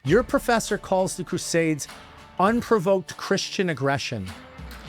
Your professor calls the Crusades unprovoked Christian aggression.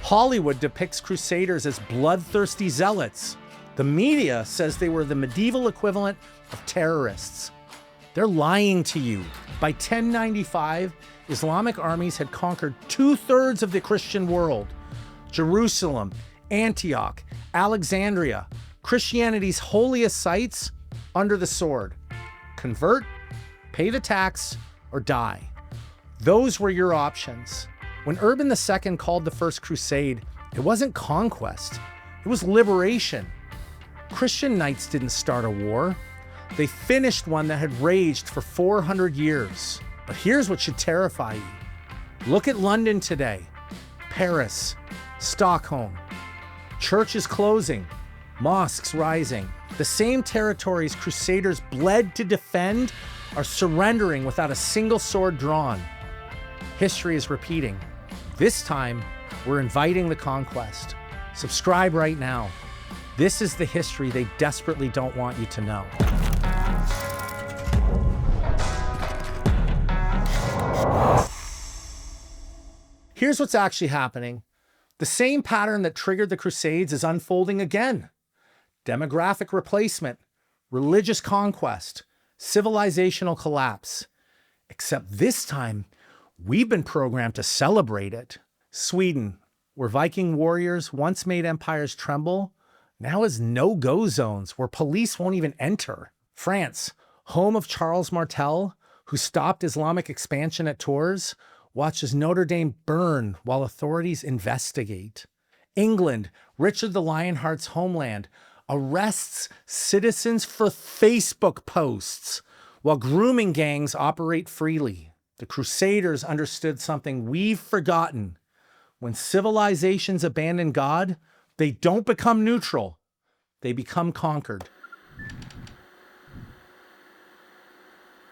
Hollywood depicts Crusaders as bloodthirsty zealots. The media says they were the medieval equivalent of terrorists. They're lying to you. By 1095, Islamic armies had conquered 2/3 of the Christian world. Jerusalem, Antioch, Alexandria, Christianity's holiest sites under the sword. Convert, pay the tax, or die. Those were your options. When Urban II called the First Crusade, it wasn't conquest, it was liberation. Christian knights didn't start a war. They finished one that had raged for 400 years. But here's what should terrify you. Look at London today, Paris, Stockholm. Churches closing, mosques rising. The same territories Crusaders bled to defend are surrendering without a single sword drawn. History is repeating. This time, we're inviting the conquest. Subscribe right now. This is the history they desperately don't want you to know. Here's what's actually happening. The same pattern that triggered the Crusades is unfolding again. Demographic replacement, religious conquest, civilizational collapse. Except this time, we've been programmed to celebrate it. Sweden, where Viking warriors once made empires tremble, now is no-go zones where police won't even enter. France, home of Charles Martel, who stopped Islamic expansion at Tours, watches Notre Dame burn while authorities investigate. England, Richard the Lionheart's homeland, arrests citizens for Facebook posts while grooming gangs operate freely. The Crusaders understood something we've forgotten. When civilizations abandon God, they don't become neutral. They become conquered.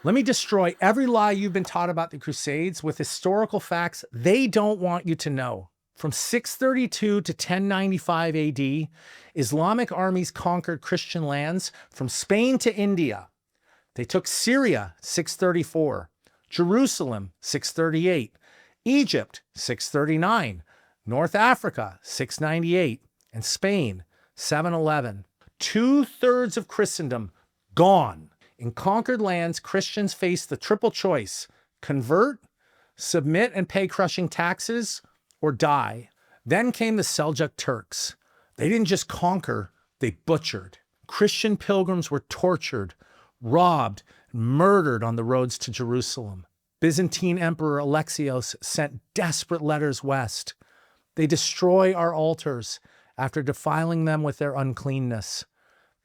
Let me destroy every lie you've been taught about the Crusades with historical facts they don't want you to know. From 632 to 1095 AD, Islamic armies conquered Christian lands from Spain to India. They took Syria, 634, Jerusalem, 638, Egypt, 639, North Africa, 698, and Spain, 711. 2/3 of Christendom gone. In conquered lands, Christians faced the triple choice: convert, submit and pay crushing taxes, or die. Then came the Seljuk Turks. They didn't just conquer, they butchered. Christian pilgrims were tortured, robbed, murdered on the roads to Jerusalem. Byzantine Emperor Alexios sent desperate letters west. They destroy our altars after defiling them with their uncleanness.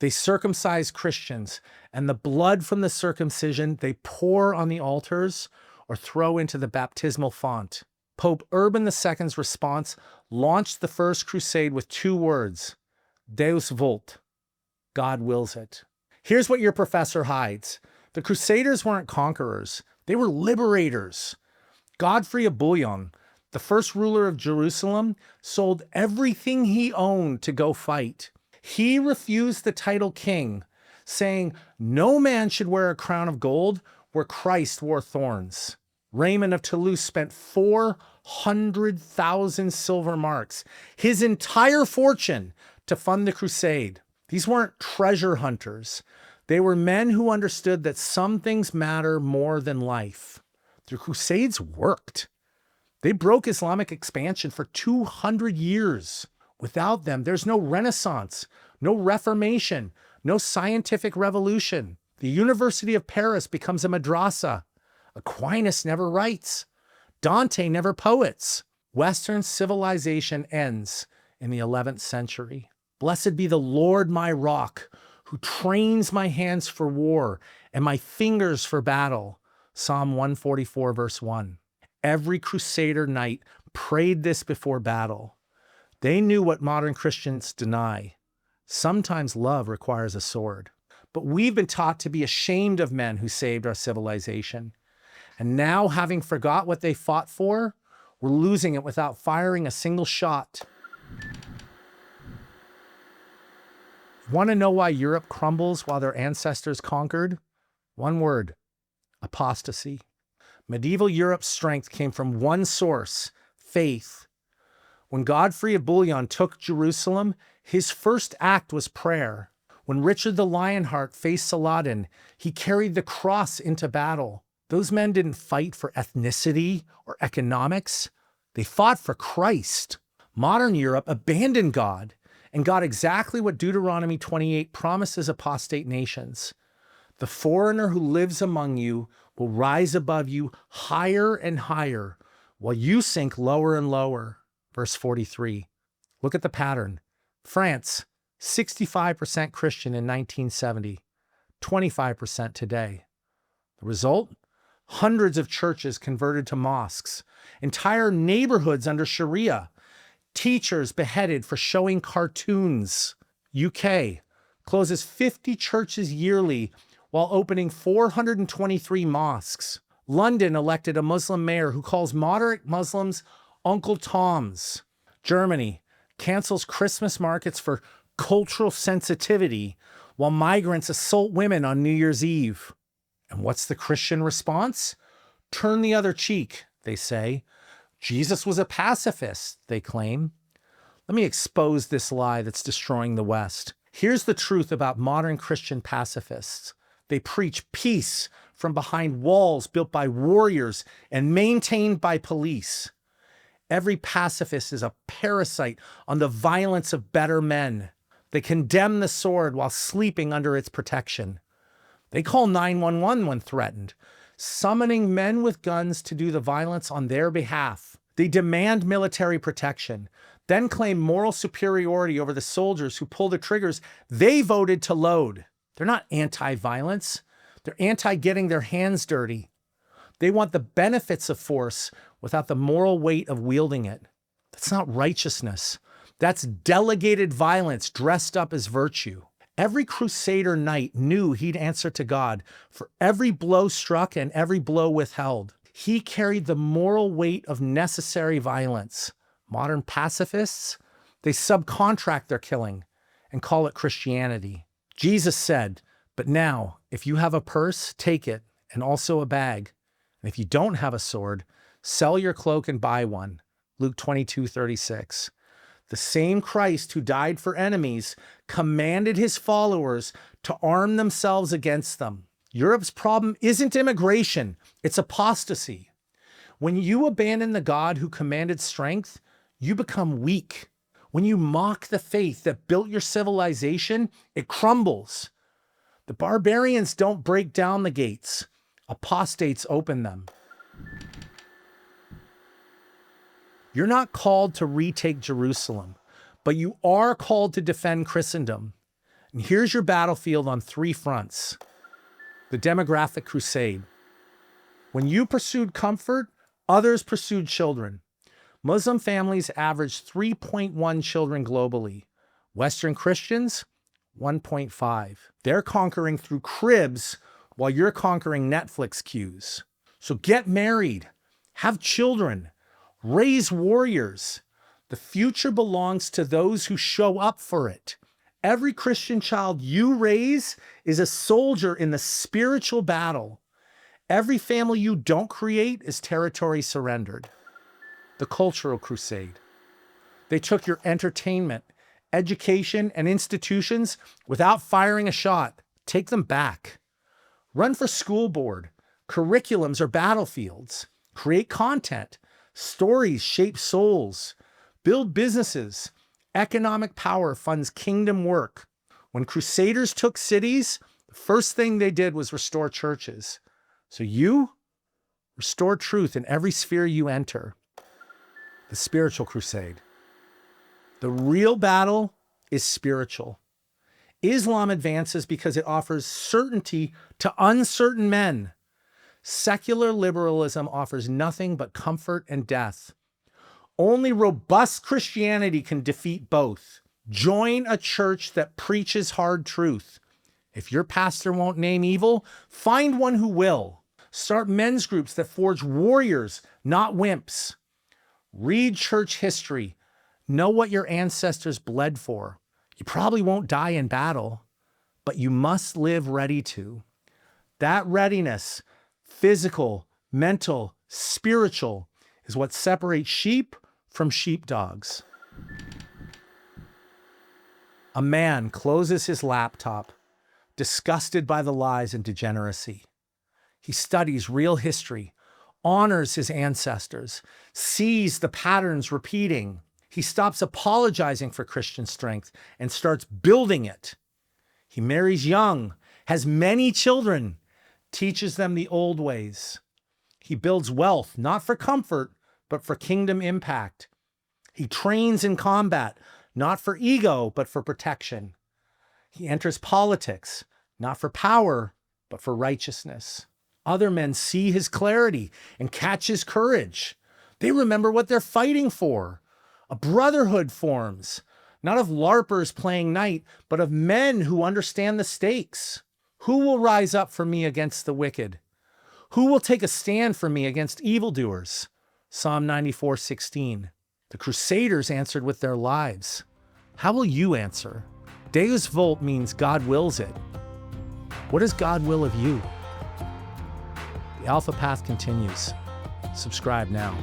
They circumcise Christians, and the blood from the circumcision they pour on the altars or throw into the baptismal font. Pope Urban II's response launched the First Crusade with 2 words: Deus Vult, God wills it. Here's what your professor hides. The Crusaders weren't conquerors, they were liberators. Godfrey of Bouillon, the first ruler of Jerusalem, sold everything he owned to go fight. He refused the title king, saying no man should wear a crown of gold where Christ wore thorns. Raymond of Toulouse spent 400,000 silver marks, his entire fortune, to fund the crusade. These weren't treasure hunters. They were men who understood that some things matter more than life. The Crusades worked. They broke Islamic expansion for 200 years. Without them, there's no Renaissance, no Reformation, no scientific revolution. The University of Paris becomes a madrasa. Aquinas never writes. Dante never poets. Western civilization ends in the 11th century. Blessed be the Lord my rock, who trains my hands for war and my fingers for battle. Psalm 144, verse 1. Every Crusader knight prayed this before battle. They knew what modern Christians deny. Sometimes love requires a sword. But we've been taught to be ashamed of men who saved our civilization. And now, having forgot what they fought for, we're losing it without firing a single shot. Want to know why Europe crumbles while their ancestors conquered? One word: apostasy. Medieval Europe's strength came from one source, faith. When Godfrey of Bouillon took Jerusalem, his first act was prayer. When Richard the Lionheart faced Saladin, he carried the cross into battle. Those men didn't fight for ethnicity or economics. They fought for Christ. Modern Europe abandoned God and got exactly what Deuteronomy 28 promises apostate nations. The foreigner who lives among you will rise above you higher and higher, while you sink lower and lower. Verse 43. Look at the pattern. France, 65% Christian in 1970, 25% today. The result? Hundreds of churches converted to mosques, entire neighborhoods under Sharia, teachers beheaded for showing cartoons. UK closes 50 churches yearly while opening 423 mosques. London elected a Muslim mayor who calls moderate Muslims Uncle Toms. Germany cancels Christmas markets for cultural sensitivity while migrants assault women on New Year's Eve. And what's the Christian response? Turn the other cheek, they say. Jesus was a pacifist, they claim. Let me expose this lie that's destroying the West. Here's the truth about modern Christian pacifists. They preach peace from behind walls built by warriors and maintained by police. Every pacifist is a parasite on the violence of better men. They condemn the sword while sleeping under its protection. They call 911 when threatened, summoning men with guns to do the violence on their behalf. They demand military protection, then claim moral superiority over the soldiers who pull the triggers they voted to load. They're not anti-violence. They're anti-getting their hands dirty. They want the benefits of force without the moral weight of wielding it. That's not righteousness. That's delegated violence dressed up as virtue. Every crusader knight knew he'd answer to God for every blow struck and every blow withheld. He carried the moral weight of necessary violence. Modern pacifists, they subcontract their killing and call it Christianity. Jesus said, "But now, if you have a purse, take it, and also a bag. And if you don't have a sword, sell your cloak and buy one." Luke 22:36. The same Christ who died for enemies commanded his followers to arm themselves against them. Europe's problem isn't immigration, it's apostasy. When you abandon the God who commanded strength, you become weak. When you mock the faith that built your civilization, it crumbles. The barbarians don't break down the gates. Apostates open them. You're not called to retake Jerusalem, but you are called to defend Christendom. And here's your battlefield on 3 fronts. The demographic crusade. When you pursued comfort, others pursued children. Muslim families averaged 3.1 children globally. Western Christians, 1.5. They're conquering through cribs while you're conquering Netflix queues. So get married, have children, raise warriors. The future belongs to those who show up for it. Every Christian child you raise is a soldier in the spiritual battle. Every family you don't create is territory surrendered. The cultural crusade. They took your entertainment, education, and institutions without firing a shot. Take them back. Run for school board. Curriculums are battlefields. Create content. Stories shape souls. Build businesses. Economic power funds kingdom work. When crusaders took cities, the first thing they did was restore churches. So you restore truth in every sphere you enter. The spiritual crusade. The real battle is spiritual. Islam advances because it offers certainty to uncertain men. Secular liberalism offers nothing but comfort and death. Only robust Christianity can defeat both. Join a church that preaches hard truth. If your pastor won't name evil, find one who will. Start men's groups that forge warriors, not wimps. Read church history. Know what your ancestors bled for. You probably won't die in battle, but you must live ready to. That readiness, physical, mental, spiritual, is what separates sheep from sheepdogs. A man closes his laptop, disgusted by the lies and degeneracy. He studies real history, honors his ancestors, sees the patterns repeating. He stops apologizing for Christian strength and starts building it. He marries young, has many children, teaches them the old ways. He builds wealth, not for comfort, but for kingdom impact. He trains in combat, not for ego, but for protection. He enters politics, not for power, but for righteousness. Other men see his clarity and catch his courage. They remember what they're fighting for. A brotherhood forms, not of LARPers playing night, but of men who understand the stakes. Who will rise up for me against the wicked? Who will take a stand for me against evildoers? Psalm 94:16. The Crusaders answered with their lives. How will you answer? Deus Vult means God wills it. What does God will of you? The Alpha Path continues. Subscribe now.